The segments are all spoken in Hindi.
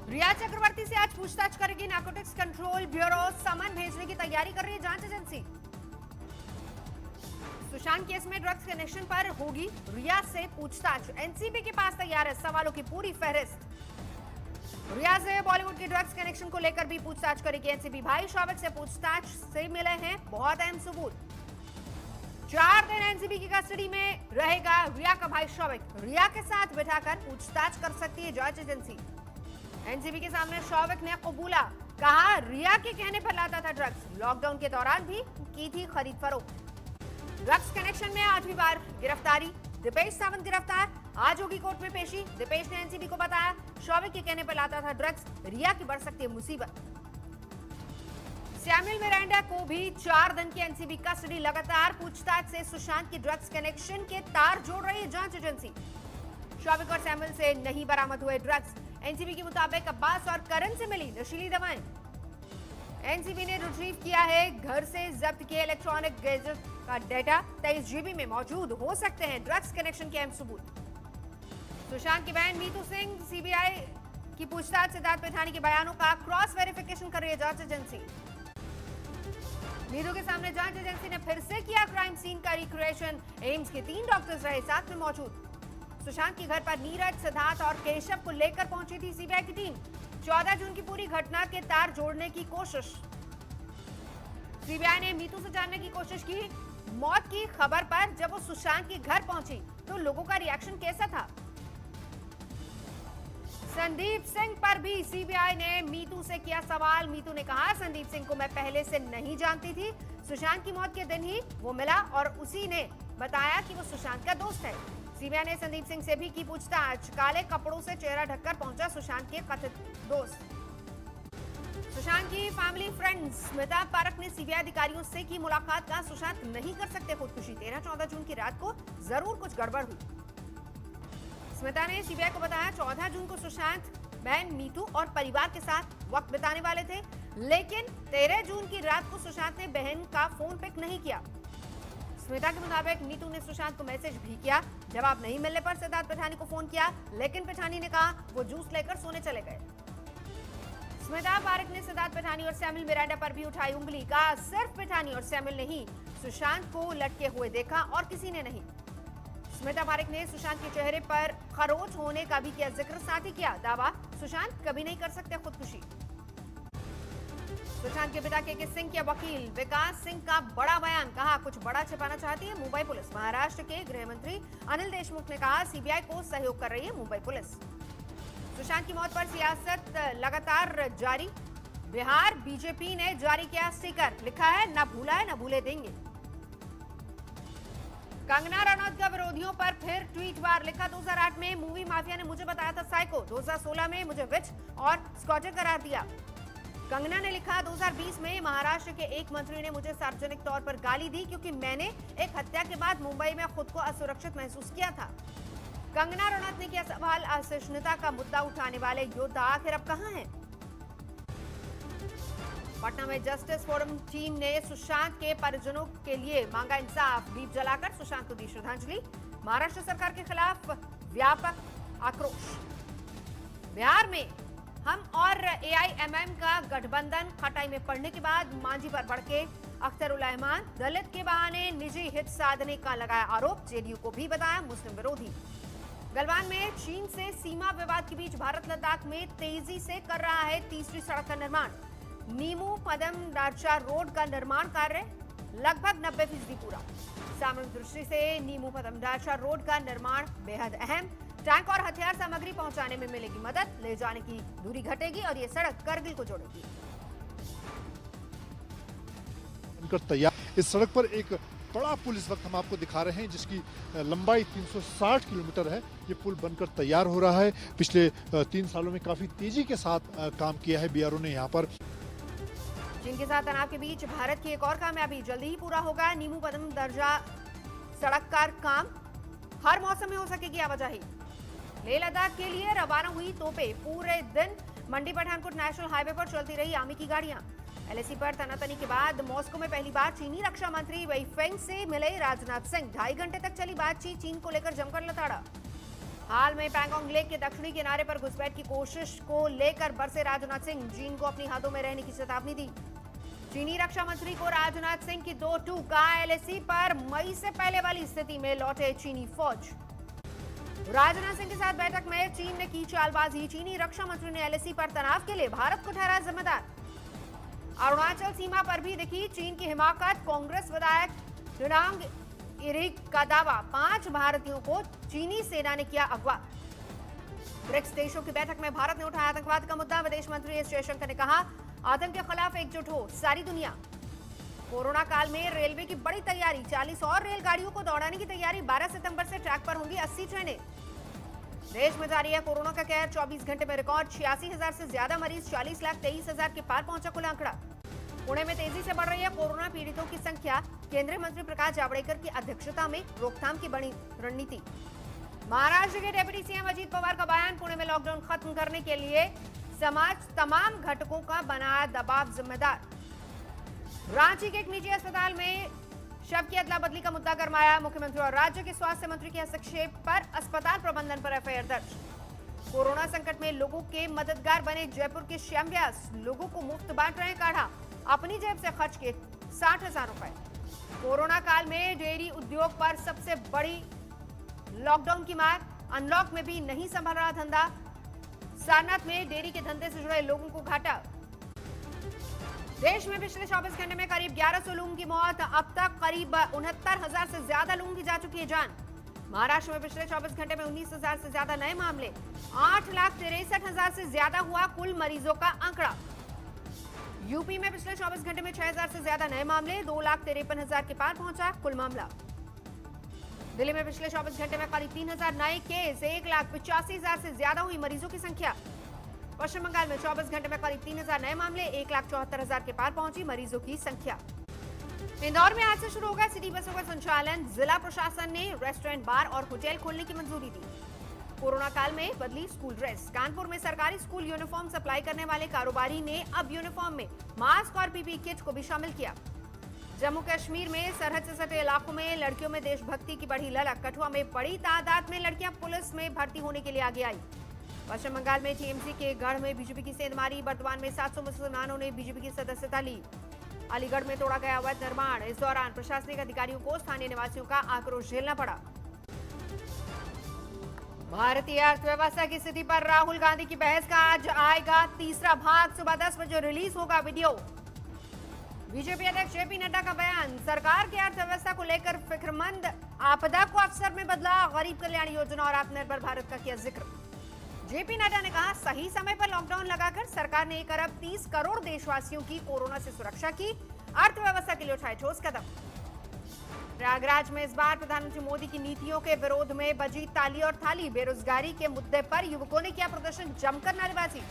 रिया चक्रवर्ती से आज पूछताछ करेगी नारकोटिक्स कंट्रोल ब्यूरो। समन भेजने की तैयारी कर रही है जांच एजेंसी। सुशांत केस में ड्रग्स कनेक्शन पर होगी रिया से पूछताछ। एनसीबी के पास तैयार है सवालों की पूरी फहरिस्त। रिया से बॉलीवुड के ड्रग्स कनेक्शन को लेकर भी पूछताछ करेगी एनसीबी। भाई शौविक से पूछताछ से मिले हैं बहुत अहम सबूत। 4 दिन एनसीबी की कस्टडी में रहेगा रिया का भाई शौविक। रिया के साथ बिठाकर पूछताछ कर सकती है जांच एजेंसी। एनसीबी के सामने शौविक ने कबूला, कहा रिया के कहने पर लाता था ड्रग्स। लॉकडाउन के दौरान भी की थी खरीद फरोख्त। ड्रग्स कनेक्शन में 8वीं बार गिरफ्तारी। दीपेश सावंत गिरफ्तार, आज होगी कोर्ट में पेशी। दीपेश ने एनसीबी को बताया शौविक के कहने पर लाता था ड्रग्स, रिया की बढ़ सकती है मुसीबत। सैमुअल मिरांडा को भी 4 दिन की एनसीबी कस्टडी। लगातार पूछताछ से सुशांत की ड्रग्स कनेक्शन के तार जोड़ रही है जांच एजेंसी। शौविक और सैमुअल से नहीं बरामद हुए ड्रग्स। एनसीबी के मुताबिक अब्बास और करण से मिली नशीली दवाएं। एनसीबी ने रिट्रीव किया है घर से जब्त किए इलेक्ट्रॉनिक गैजेट का डेटा। 23 जीबी में मौजूद हो सकते हैं ड्रग्स कनेक्शन के अहम सबूत। सुशांत की बहन मीतू सिंह सीबीआई की पूछताछ सिद्धार्थ पिठानी के बयानों का क्रॉस वेरिफिकेशन कर रही है जांच एजेंसी। मीतू के सामने जांच एजेंसी ने फिर से किया क्राइम सीन का रिक्रिएशन। एम्स के 3 डॉक्टर्स रहे साथ में मौजूद। सुशांत के घर पर नीरज, सिद्धार्थ और केशव को लेकर पहुंची थी सीबीआई की टीम। 14 जून की पूरी घटना के तार जोड़ने की कोशिश। सीबीआई ने मीतू से जानने की कोशिश की मौत की खबर पर। जब वो सुशांत के घर पहुंची तो लोगों का रिएक्शन कैसा था। संदीप सिंह पर भी सीबीआई ने मीतू से किया सवाल। मीतू ने कहा संदीप सिंह को मैं पहले से नहीं जानती थी। सुशांत की मौत के दिन ही वो मिला और उसी ने बताया कि वो सुशांत का दोस्त है। सीबीआई ने संदीप सिंह से भी की पूछताछ। काले कपड़ों से चेहरा ढककर पहुंचा सुशांत के कथित दोस्त। सुशांत की फैमिली फ्रेंड स्मिता पारक ने सीबीआई अधिकारियों से की मुलाकात। कहा सुशांत नहीं कर सकते खुदकुशी। 13-14 जून की रात को जरूर कुछ गड़बड़ हुई। स्मिता ने सीबीआई को बताया 14 जून को सुशांत बहन मीतू और परिवार के साथ वक्त बिताने वाले थे, लेकिन 13 जून की रात को सुशांत ने बहन का फोन पिक नहीं किया। स्मिता के मुताबिक मीतू ने सुशांत को मैसेज भी किया। जवाब नहीं मिलने पर सिद्धार्थ पिठानी को फोन किया, लेकिन पिठानी ने कहा वो जूस लेकर सोने चले गए। स्मिता पारक ने सिद्धार्थ पिठानी और सैमुअल मिरांडा पर भी उठाई उंगली। कहा सिर्फ पिठानी और सैमुअल ने ही सुशांत को लटके हुए देखा और किसी ने नहीं। स्मिता पारक ने सुशांत के चेहरे पर खरोच होने का भी किया जिक्र। साथ ही किया दावा सुशांत कभी नहीं कर सकते खुदकुशी। सुशांत के पिता के सिंह के वकील विकास सिंह का बड़ा बयान। कहा कुछ बड़ा छिपाना चाहती है मुंबई पुलिस। महाराष्ट्र के गृह मंत्री अनिल देशमुख ने कहा सीबीआई को सहयोग कर रही है मुंबई पुलिस। सुशांत की मौत पर सियासत लगातार जारी। बिहार बीजेपी ने जारी किया स्टिकर, लिखा है न भूला है न भूले देंगे। कंगना रनौत का विरोधियों पर फिर ट्वीट वार। लिखा 2008 में मूवी माफिया ने मुझे बताया था साइको। 2016 में मुझे विच और स्कॉचर करार दिया। कंगना ने लिखा 2020 में महाराष्ट्र के एक मंत्री ने मुझे सार्वजनिक तौर पर गाली दी क्योंकि मैंने एक हत्या के बाद मुंबई में खुद को असुरक्षित महसूस किया था। कंगना रनौत ने किया सवाल असहिष्णुता का मुद्दा उठाने वाले योद्धा आखिर अब कहां हैं। पटना में जस्टिस फोरम टीम ने सुशांत के परिजनों के लिए मांगा इंसाफ। दीप जलाकर सुशांत को दी श्रद्धांजलि। महाराष्ट्र सरकार के खिलाफ व्यापक आक्रोश। बिहार में हम और एआईएमएम का गठबंधन खटाई में पड़ने के बाद मांझी पर भड़के अख्तरुल-रहमान। दलित के बहाने निजी हित साधने का लगाया आरोप। जेडीयू को भी बताया मुस्लिम विरोधी। गलवान में चीन से सीमा विवाद के बीच भारत लद्दाख में तेजी से कर रहा है तीसरी सड़क का निर्माण। नीमू पदम डार्चा रोड का निर्माण कार्य लगभग 90% पूरा। सामरिक दृष्टि से नीमू पदम डार्चा रोड का निर्माण बेहद अहम। टैंक और हथियार सामग्री पहुंचाने में मिलेगी मदद। ले जाने की दूरी घटेगी और ये सड़क करगिल को जोड़ेगी। इस सड़क पर एक बड़ा पुल इस वक्त हम आपको दिखा रहे हैं जिसकी लंबाई 360 किलोमीटर है। ये पुल बनकर तैयार हो रहा है। पिछले 3 सालों में काफी तेजी के साथ काम किया है बीआरओ ने यहाँ पर। चीन के साथ तनाव के बीच भारत की एक और कामयाबी जल्दी ही पूरा होगा। नीमू पदम दर्जा सड़क का काम हर मौसम में हो सकेगी आवाजाही। लेह लद्दाख के लिए रवाना हुई तोपें। पूरे दिन मंडी पठानकोट नेशनल हाईवे पर चलती रही आर्मी की गाड़ियां। एलएसी पर तनातनी के बाद मॉस्को में पहली बार चीनी रक्षा मंत्री वई फेंग से मिले राजनाथ सिंह। 2.5 घंटे तक चली बातचीत। चीन को लेकर जमकर लताड़ा। हाल में पैंगोंग लेक के दक्षिणी किनारे पर घुसपैठ की कोशिश को लेकर बरसे राजनाथ सिंह, चीन को अपनी हदों में रहने की चेतावनी दी। चीनी रक्षा मंत्री को राजनाथ सिंह की 2 टूक, एलएसी पर मई से पहले वाली स्थिति में लौटे चीनी फौज। राजनाथ सिंह के साथ बैठक में चीन ने की चालबाजी, चीनी रक्षा मंत्री ने एलएसी पर तनाव के लिए भारत को ठहराया जिम्मेदार। अरुणाचल सीमा पर भी दिखी चीन की हिमाकत, कांग्रेस विधायक डुनांग इरिक का दावा, 5 भारतीयों को चीनी सेना ने किया अगवा। ब्रिक्स देशों की बैठक में भारत ने उठाया आतंकवाद का मुद्दा, विदेश मंत्री एस जयशंकर ने कहा आतंक के खिलाफ एकजुट हो सारी दुनिया। कोरोना काल में रेलवे की बड़ी तैयारी, 40 और रेलगाड़ियों को दौड़ाने की तैयारी, 12 सितंबर से ट्रैक पर होंगी 80 ट्रेनें। देश में जारी है कोरोना का कहर, 24 घंटे में रिकॉर्ड 86,000 से ज्यादा मरीज, 40,23,000 के पार पहुंचा कुल आंकड़ा। पुणे में तेजी से बढ़ रही है कोरोना पीड़ितों की संख्या, केंद्रीय मंत्री प्रकाश जावड़ेकर की अध्यक्षता में रोकथाम की बड़ी रणनीति। महाराष्ट्र के डिप्टी सीएम अजीत पवार का बयान, पुणे में लॉकडाउन खत्म करने के लिए समाज तमाम घटकों का बनाया दबाव जिम्मेदार। रांची के एक निजी अस्पताल में शव की अदला बदली का मुद्दा गरमाया, मुख्यमंत्री और राज्य के स्वास्थ्य मंत्री के हस्तक्षेप पर अस्पताल प्रबंधन पर एफआईआर दर्ज। कोरोना संकट में लोगों के मददगार बने जयपुर के श्याम व्यास, लोगों को मुफ्त बांट रहे काढ़ा, अपनी जेब से खर्च के 60,000 रुपए। कोरोना काल में डेयरी उद्योग पर सबसे बड़ी लॉकडाउन की मार, अनलॉक में भी नहीं संभल रहा धंधा। सारनाथ में डेयरी के धंधे से जुड़े लोगों को घाटा। देश में पिछले 24 घंटे में करीब 1100 लोगों की मौत, अब तक करीब 69,000 से ज्यादा लोगों की जा चुकी है जान। महाराष्ट्र में पिछले 24 घंटे में 19,000 से ज्यादा नए मामले, 8,63,000 से ज्यादा हुआ कुल मरीजों का आंकड़ा। यूपी में पिछले 24 घंटे में 6,000 से ज्यादा नए मामले, 2,53,000 के पार पहुंचा कुल मामला। दिल्ली में पिछले 24 घंटे में करीब 3,000 नए केस, 1,85,000 से ज्यादा हुई मरीजों की संख्या। पश्चिम बंगाल में 24 घंटे में करीब 3,000 नए मामले, 1,74,000 के पार पहुंची मरीजों की संख्या। इंदौर में आज से शुरू होगा सिटी बसों का संचालन, जिला प्रशासन ने रेस्टोरेंट, बार और होटल खोलने की मंजूरी दी। कोरोना काल में बदली स्कूल ड्रेस, कानपुर में सरकारी स्कूल यूनिफॉर्म सप्लाई करने वाले कारोबारी ने अब यूनिफॉर्म में मास्क और पीपीई किट को भी शामिल किया। जम्मू कश्मीर में सरहद से सटे इलाकों में लड़कियों में देशभक्ति की बढ़ी ललक, कठुआ में बड़ी तादाद में लड़कियां पुलिस में भर्ती होने के लिए आगे आई। पश्चिम बंगाल में टीएमसी के गढ़ में बीजेपी की सेंधमारी, बर्दवान में 700 मुसलमानों ने बीजेपी की सदस्यता ली। अलीगढ़ में तोड़ा गया अवैध निर्माण, इस दौरान प्रशासनिक अधिकारियों को स्थानीय निवासियों का आक्रोश झेलना पड़ा। भारतीय अर्थव्यवस्था की स्थिति पर राहुल गांधी की बहस का आज आएगा तीसरा भाग, सुबह 10 बजे रिलीज होगा वीडियो। बीजेपी अध्यक्ष जेपी नड्डा का बयान, सरकार की अर्थव्यवस्था को लेकर फिक्रमंद, आपदा को अवसर में बदला, गरीब कल्याण योजना और आत्मनिर्भर भारत का किया जिक्र। जेपी नड्डा ने कहा सही समय पर लॉकडाउन लगाकर सरकार ने 1 अरब 30 करोड़ देशवासियों की कोरोना से सुरक्षा की, अर्थव्यवस्था के लिए उठाए ठोस कदम। प्रयागराज में इस बार प्रधानमंत्री मोदी की नीतियों के विरोध में बजी ताली और थाली, बेरोजगारी के मुद्दे पर युवकों ने किया प्रदर्शन, जमकर नारेबाजी।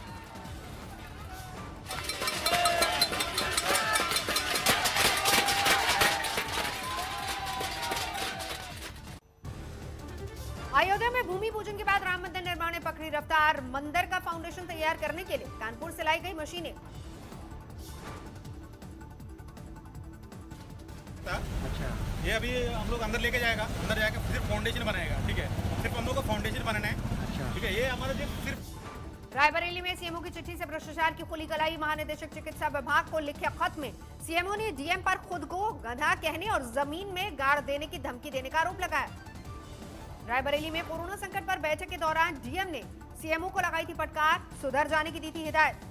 अयोध्या में भूमि पूजन के बाद राम मंदिर निर्माण ने पकड़ी रफ्तार, मंदिर का फाउंडेशन तैयार करने के लिए कानपुर से लाई गई मशीनें। अच्छा, ये अभी हम लोग अंदर लेके जाएगा, अंदर जाकर सिर्फ फाउंडेशन बनाएगा, ठीक है, सिर्फ हम लोग को फाउंडेशन बनाना है। अच्छा, ठीक है, ये हमारा जो सिर्फ। रायबरेली में सीएमओ की चिट्ठी से भ्रष्टाचार की खुली कलाई, महानिदेशक चिकित्सा विभाग को लिखे खत में सीएमओ ने डीएम पर खुद को गधा कहने और जमीन में गाड़ देने की धमकी देने का आरोप लगाया। रायबरेली में कोरोना संकट पर बैठक के दौरान डीएम ने सीएमओ को लगाई थी फटकार, सुधर जाने की दी थी हिदायत।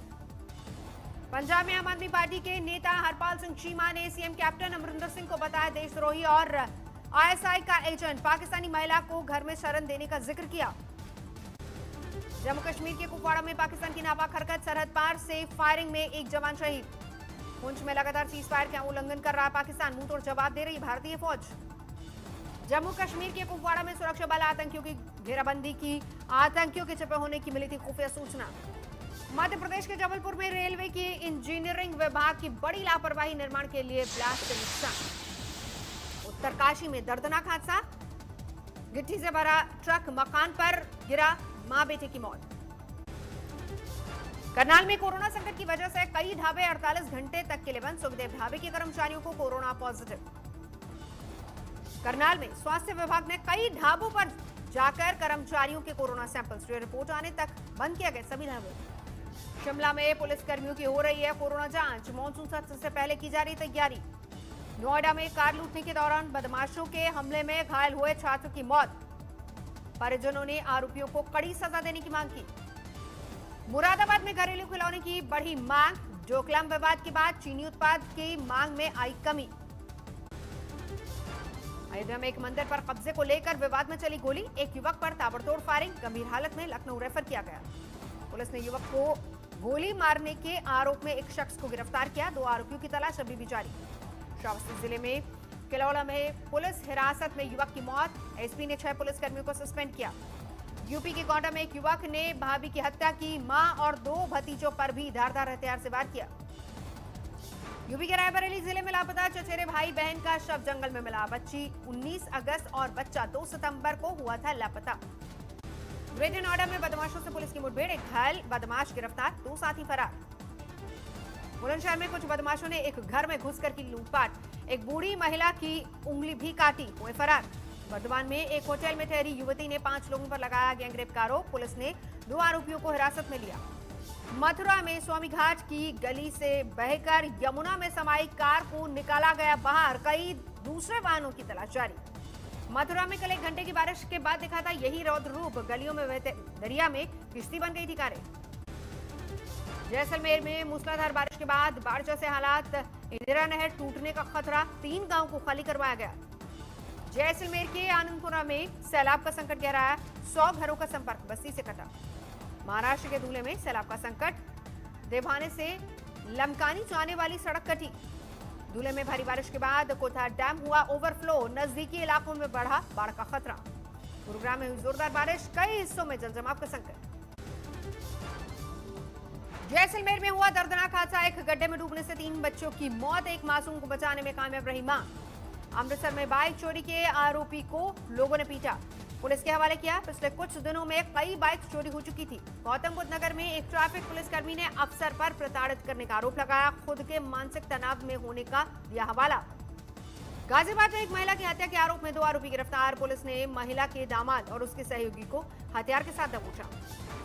पंजाब में आम आदमी पार्टी के नेता हरपाल सिंह चीमा ने सीएम कैप्टन अमरिंदर सिंह को बताया देशद्रोही और आईएसआई का एजेंट, पाकिस्तानी महिला को घर में शरण देने का जिक्र किया। जम्मू कश्मीर के कुपवाड़ा में पाकिस्तान की नापाक हरकत, सरहद पार से फायरिंग में एक जवान शहीद। पुंछ में लगातार सीज फायर का उल्लंघन कर रहा पाकिस्तान, मुंह तोड़ जवाब दे रही भारतीय फौज। जम्मू कश्मीर के कुपवाड़ा में सुरक्षा बल आतंकियों की घेराबंदी की, आतंकियों के छिपे होने की मिली थी खुफिया सूचना। मध्य प्रदेश के जबलपुर में रेलवे की इंजीनियरिंग विभाग की बड़ी लापरवाही, निर्माण के लिए ब्लास्ट से नुकसान। उत्तरकाशी में दर्दनाक हादसा, गिट्टी से भरा ट्रक मकान पर गिरा, मां बेटे की मौत। करनाल में कोरोना संकट की वजह से कई ढाबे 48 घंटे तक के लिए बंद, सुखदेव ढाबे के कर्मचारियों को कोरोना पॉजिटिव। करनाल में स्वास्थ्य विभाग ने कई ढाबों पर जाकर कर्मचारियों के कोरोना सैंपल्स जो रिपोर्ट आने तक बंद किया गया सभी ढाबे। शिमला में पुलिस कर्मियों की हो रही है कोरोना जांच, मॉनसून सत्र से पहले की जा रही तैयारी। नोएडा में कार लूटने के दौरान बदमाशों के हमले में घायल हुए छात्र की मौत, परिजनों ने आरोपियों को कड़ी सजा देने की मांग की। मुरादाबाद में घरेलू खिलौने की बढ़ी मांग, डोकलाम विवाद के बाद चीनी उत्पाद की मांग में आई कमी। अयोध्या में एक मंदिर पर कब्जे को लेकर विवाद में चली गोली, एक युवक पर ताबड़तोड़ फायरिंग, गंभीर हालत में लखनऊ रेफर किया गया। पुलिस ने युवक को गोली मारने के आरोप में एक शख्स को गिरफ्तार किया, 2 आरोपियों की तलाश अभी भी जारी। श्रावस्ती जिले में किलौड़ा में पुलिस हिरासत में युवक की मौत, एसपी ने 6 पुलिसकर्मियों को सस्पेंड किया। यूपी के गोंडा में एक युवक ने भाभी की हत्या की, मां और 2 भतीजों पर भी धारदार हथियार से वार किया। यूपी के रायबरेली जिले में लापता चचेरे भाई बहन का शव जंगल में मिला, बच्ची 19 अगस्त और बच्चा 2 सितंबर को हुआ था लापता। ग्रेटर नोएडा में बदमाशों से पुलिस की मुठभेड़, एक घायल बदमाश गिरफ्तार, 2 साथी फरार। बुलंदशहर में कुछ बदमाशों ने एक घर में घुसकर की लूटपाट, एक बूढ़ी महिला की उंगली भी काटी, हुए फरार। वर्धमान में एक होटल में ठहरी युवती ने 5 लोगों पर लगाया गैंगरेप का आरोप, पुलिस ने 2 आरोपियों को हिरासत में लिया। मथुरा में स्वामी घाट की गली से बहकर यमुना में समाई कार को निकाला गया बाहर, कई दूसरे वाहनों की तलाश जारी। मथुरा में कल 1 घंटे की बारिश के बाद दिखा था यही रौद्र रूप, गलियों में बहते दरिया में किश्ती बन गई थी कारें। जैसलमेर में मूसलाधार बारिश के बाद बाढ़ जैसे हालात, इंदिरा नहर टूटने का खतरा, 3 गांव को खाली करवाया गया। जैसलमेर के आनंदपुरा में सैलाब का संकट गहराया, 100 घरों का संपर्क बस्ती से कटा। महाराष्ट्र के धुले में सैलाब का संकट, देवाने से लमकानी जाने वाली सड़क कटी। धुले में भारी बारिश के बाद कोथा डैम हुआ ओवरफ्लो, नजदीकी इलाकों में बढ़ा बाढ़ का खतरा। गुरुग्राम में हुई जोरदार बारिश, कई हिस्सों में जलजमाव का संकट। जैसलमेर में हुआ दर्दनाक हादसा, एक गड्ढे में डूबने से 3 बच्चों की मौत, एक मासूम को बचाने में कामयाब रही मां। अमृतसर में बाइक चोरी के आरोपी को लोगों ने पीटा, पुलिस के हवाले किया। पिछले कुछ दिनों में कई बाइक चोरी हो चुकी थी। गौतम बुद्ध नगर में एक ट्रैफिक पुलिसकर्मी ने अफसर पर प्रताड़ित करने का आरोप लगाया, खुद के मानसिक तनाव में होने का दिया हवाला। गाजियाबाद में एक महिला की हत्या के आरोप में 2 आरोपी गिरफ्तार, पुलिस ने महिला के दामाद और उसके सहयोगी को हथियार के साथ दबोचा।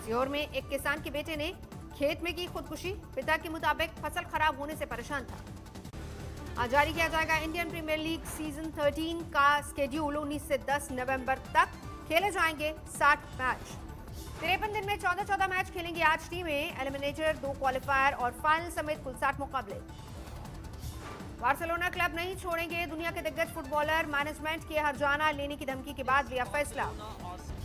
सीहोर में एक किसान के बेटे ने खेत में की खुदकुशी, पिता के मुताबिक फसल खराब होने से परेशान था। आज जारी किया जाएगा इंडियन प्रीमियर लीग सीजन 13 का स्केड्यूल, 19 से 10 नवंबर तक खेले जाएंगे 60 मैच। 53 दिन में 14 मैच खेलेंगी आज टीमें, एलिमिनेटर, 2 क्वालिफायर और फाइनल समेत कुल 60 मुकाबले। बार्सिलोना क्लब नहीं छोड़ेंगे दुनिया के दिग्गज फुटबॉलर, मैनेजमेंट के हर्जाना लेने की धमकी के बाद लिया फैसला।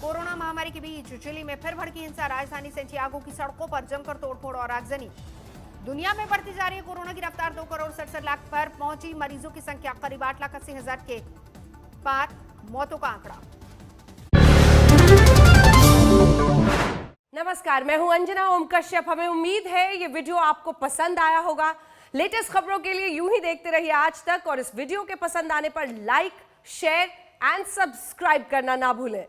कोरोना महामारी के बीच चिली में फिर भड़की हिंसा, राजधानी सेंटियागो की सड़कों पर जमकर तोड़फोड़ और आगजनी। दुनिया में बढ़ती जा रही है कोरोना की रफ्तार, 2 करोड़ 67 लाख पर पहुंची मरीजों की संख्या, करीब 8,80,000 के पार मौतों का आंकड़ा। नमस्कार, मैं हूं अंजना ओम कश्यप। हमें उम्मीद है ये वीडियो आपको पसंद आया होगा। लेटेस्ट खबरों के लिए यूं ही देखते रहिए आज तक, और इस वीडियो के पसंद आने पर लाइक, शेयर एंड सब्सक्राइब करना ना भूलें।